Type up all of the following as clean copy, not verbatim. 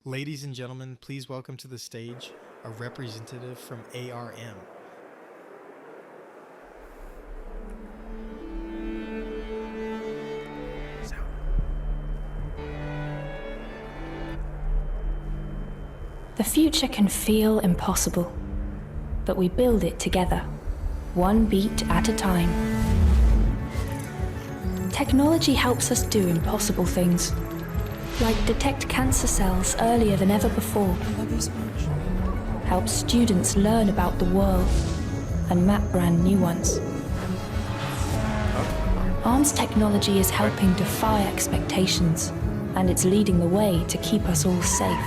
Ladies and gentlemen, please welcome to the stage a representative from ARM. The future can feel impossible, but we build it together, one beat at a time. Technology helps us do impossible things, like detect cancer cells earlier than ever before, help students learn about the world, and map brand new ones. ARM's technology is helping defy expectations, and it's leading the way to keep us all safe.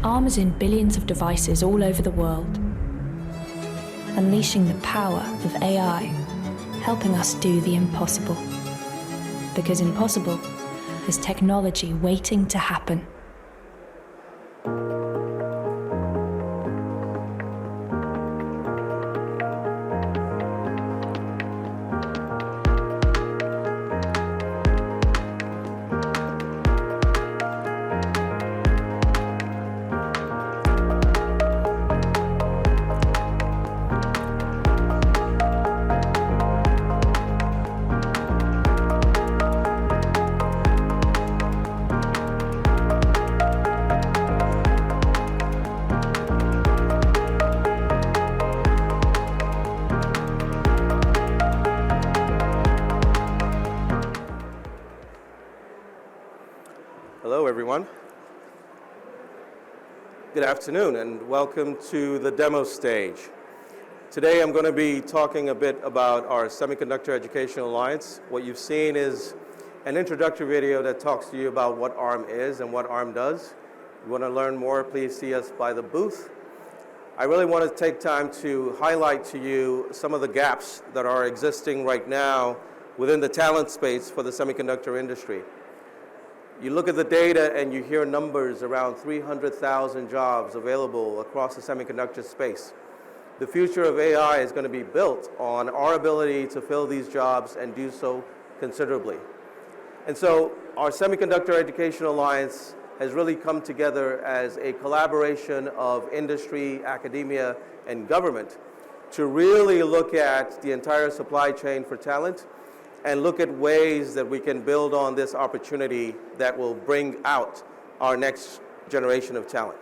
ARM is in billions of devices all over the world, unleashing the power of AI, helping us do the impossible. Because impossible is technology waiting to happen. Hello, everyone. Good afternoon, and welcome to the demo stage. Today, I'm going to be talking a bit about our Semiconductor Education Alliance. What you've seen is an introductory video that talks to you about what ARM is and what ARM does. If you want to learn more, please see us by the booth. I really want to take time to highlight to you some of the gaps that are existing right now within the talent space for the semiconductor industry. You look at the data and you hear numbers around 300,000 jobs available across the semiconductor space. The future of AI is going to be built on our ability to fill these jobs and do so considerably. And so our Semiconductor Education Alliance has really come together as a collaboration of industry, academia, and government to really look at the entire supply chain for talent and look at ways that we can build on this opportunity that will bring out our next generation of talent.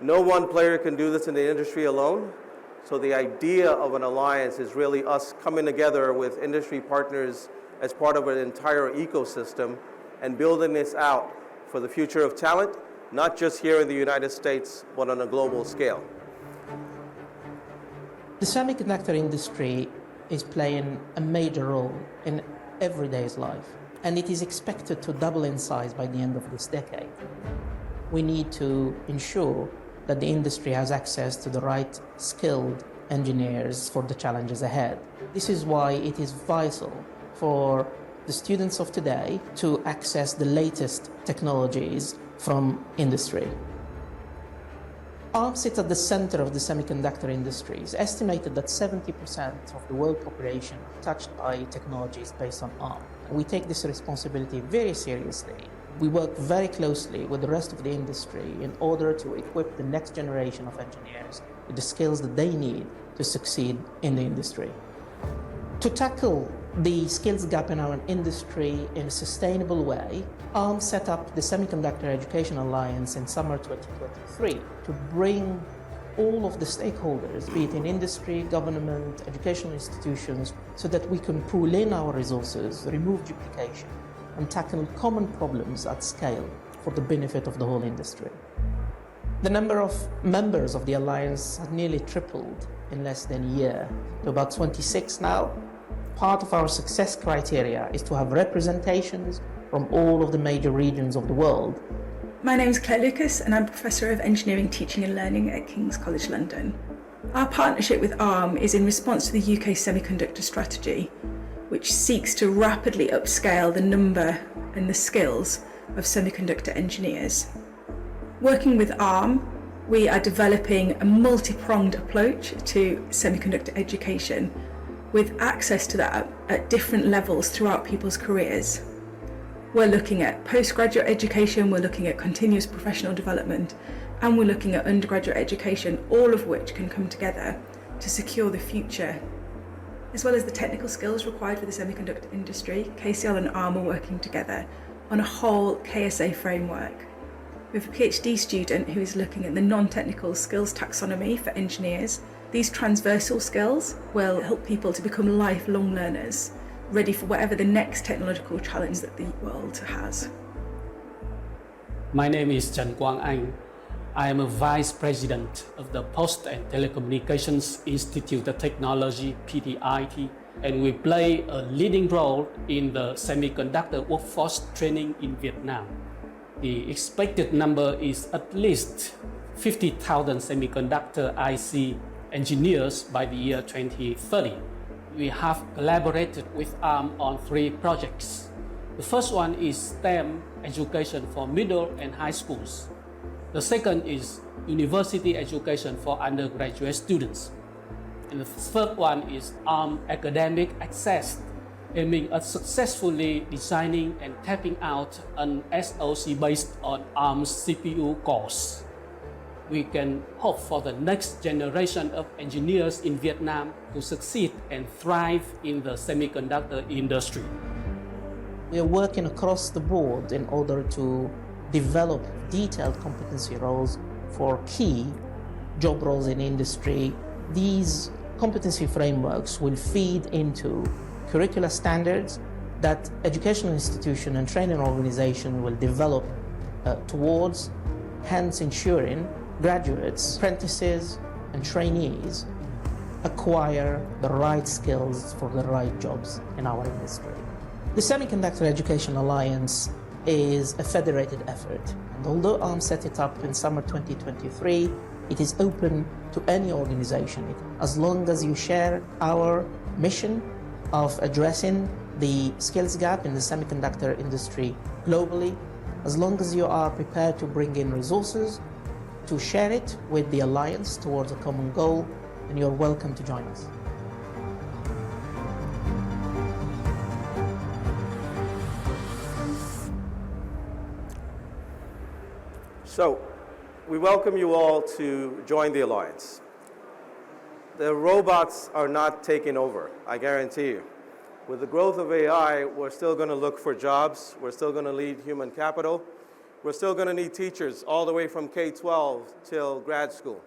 No one player can do this in the industry alone, so the idea of an alliance is really us coming together with industry partners as part of an entire ecosystem and building this out for the future of talent, not just here in the United States, but on a global scale. The semiconductor industry is playing a major role in everyday's life, and it is expected to double in size by the end of this decade. We need to ensure that the industry has access to the right skilled engineers for the challenges ahead. This is why it is vital for the students of today to access the latest technologies from industry. ARM sits at the center of the semiconductor industry. It's estimated that 70% of the world population are touched by technologies based on ARM. We take this responsibility very seriously. We work very closely with the rest of the industry in order to equip the next generation of engineers with the skills that they need to succeed in the industry. To tackle the skills gap in our industry in a sustainable way, ARM set up the Semiconductor Education Alliance in summer 2023 to bring all of the stakeholders, be it in industry, government, educational institutions, so that we can pool in our resources, remove duplication, and tackle common problems at scale for the benefit of the whole industry. The number of members of the Alliance has nearly tripled in less than a year, to about 26 now. Part of our success criteria is to have representations from all of the major regions of the world. My name is Claire Lucas and I'm Professor of Engineering, Teaching and Learning at King's College London. Our partnership with ARM is in response to the UK Semiconductor Strategy, which seeks to rapidly upscale the number and the skills of semiconductor engineers. Working with ARM, we are developing a multi-pronged approach to semiconductor education with access to that at different levels throughout people's careers. We're looking at postgraduate education, we're looking at continuous professional development, and we're looking at undergraduate education, all of which can come together to secure the future. As well as the technical skills required for the semiconductor industry, KCL and ARM are working together on a whole KSA framework. We have a PhD student who is looking at the non-technical skills taxonomy for engineers. These transversal skills will help people to become lifelong learners, ready for whatever the next technological challenge that the world has. My name is Trần Quang Anh. I am a Vice President of the Post and Telecommunications Institute of Technology, PTIT, and we play a leading role in the semiconductor workforce training in Vietnam. The expected number is at least 50,000 semiconductor IC engineers by the year 2030. We have collaborated with ARM on 3 projects. The first one is STEM education for middle and high schools. The second is university education for undergraduate students. And the third one is ARM academic access, aiming at successfully designing and tapping out an SoC based on ARM's CPU cores. We can hope for the next generation of engineers in Vietnam to succeed and thrive in the semiconductor industry. We are working across the board in order to develop detailed competency roles for key job roles in industry. These competency frameworks will feed into curricular standards that educational institution and training organization will develop towards, hence ensuring graduates, apprentices, and trainees acquire the right skills for the right jobs in our industry. The Semiconductor Education Alliance is a federated effort, and although ARM set it up in summer 2023, it is open to any organization as long as you share our mission of addressing the skills gap in the semiconductor industry globally, as long as you are prepared to bring in resources to share it with the Alliance towards a common goal, and you're welcome to join us. So, we welcome you all to join the Alliance. The robots are not taking over, I guarantee you. With the growth of AI, we're still going to look for jobs, we're still going to need human capital, we're still going to need teachers all the way from K-12 till grad school.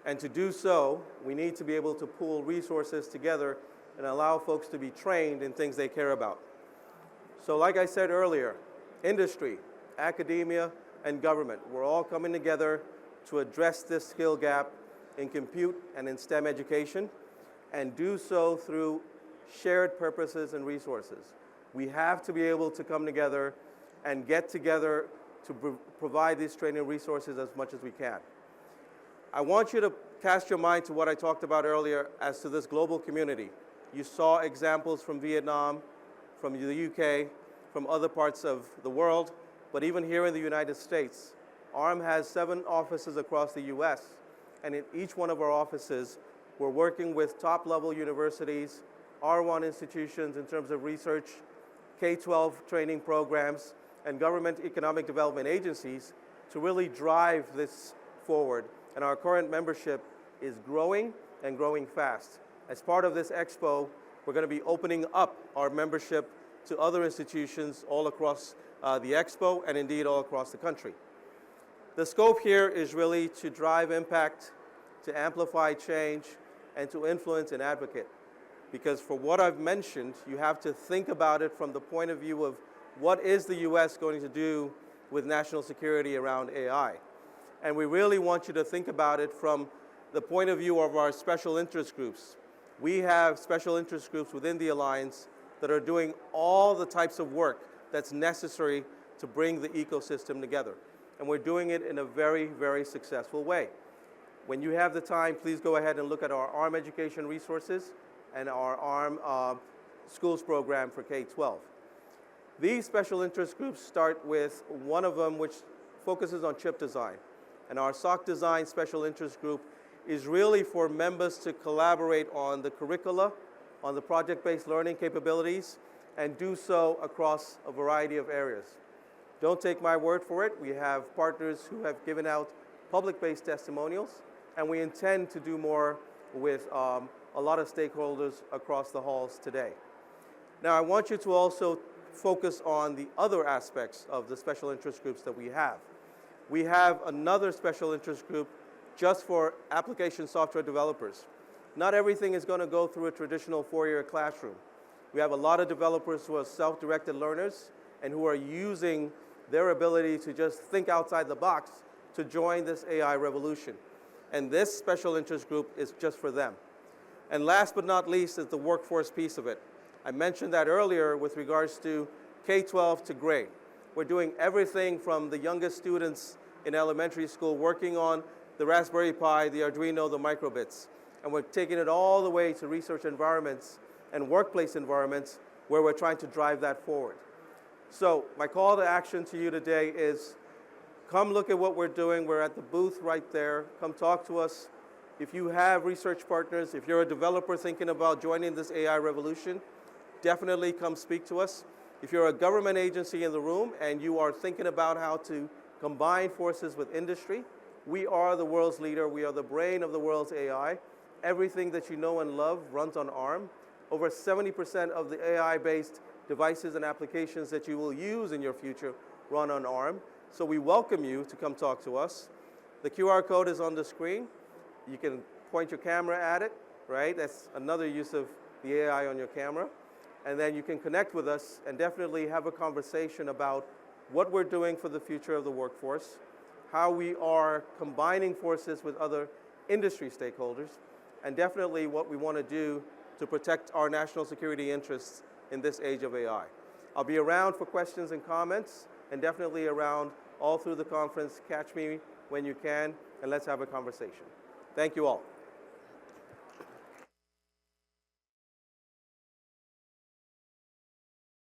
And to do so, we need to be able to pool resources together and allow folks to be trained in things they care about. So like I said earlier, industry, academia, and government, we're all coming together to address this skill gap in compute and in STEM education, and do so through shared purposes and resources. We have to be able to come together and get together to provide these training resources as much as we can. I want you to cast your mind to what I talked about earlier as to this global community. You saw examples from Vietnam, from the UK, from other parts of the world, but even here in the United States, ARM has 7 offices across the US, and in each one of our offices, we're working with top-level universities, R1 institutions in terms of research, K-12 training programs, and government economic development agencies to really drive this forward. And our current membership is growing and growing fast. As part of this Expo, we're going to be opening up our membership to other institutions all across the Expo and indeed all across the country. The scope here is really to drive impact, to amplify change, and to influence and advocate. Because for what I've mentioned, you have to think about it from the point of view of what is the US going to do with national security around AI. And we really want you to think about it from the point of view of our special interest groups. We have special interest groups within the Alliance that are doing all the types of work that's necessary to bring the ecosystem together. And we're doing it in a very, very successful way. When you have the time, please go ahead and look at our ARM education resources and our ARM schools program for K-12. These special interest groups start with one of them which focuses on chip design. And our SOC Design Special Interest Group is really for members to collaborate on the curricula, on the project-based learning capabilities, and do so across a variety of areas. Don't take my word for it. We have partners who have given out public-based testimonials, and we intend to do more with a lot of stakeholders across the halls today. Now, I want you to also focus on the other aspects of the special interest groups that we have. We have another special interest group just for application software developers. Not everything is going to go through a traditional four-year classroom. We have a lot of developers who are self-directed learners and who are using their ability to just think outside the box to join this AI revolution. And this special interest group is just for them. And last but not least is the workforce piece of it. I mentioned that earlier with regards to K-12 to grade. We're doing everything from the youngest students in elementary school working on the Raspberry Pi, the Arduino, the microbits. And we're taking it all the way to research environments and workplace environments where we're trying to drive that forward. So my call to action to you today is come look at what we're doing. We're at the booth right there. Come talk to us. If you have research partners, if you're a developer thinking about joining this AI revolution, definitely come speak to us. If you're a government agency in the room and you are thinking about how to combine forces with industry, we are the world's leader. We are the brain of the world's AI. Everything that you know and love runs on ARM. Over 70% of the AI-based devices and applications that you will use in your future run on ARM. So we welcome you to come talk to us. The QR code is on the screen. You can point your camera at it, right? That's another use of the AI on your camera. And then you can connect with us and definitely have a conversation about what we're doing for the future of the workforce, how we are combining forces with other industry stakeholders, and definitely what we want to do to protect our national security interests in this age of AI. I'll be around for questions and comments, and definitely around all through the conference. Catch me when you can, and let's have a conversation. Thank you all.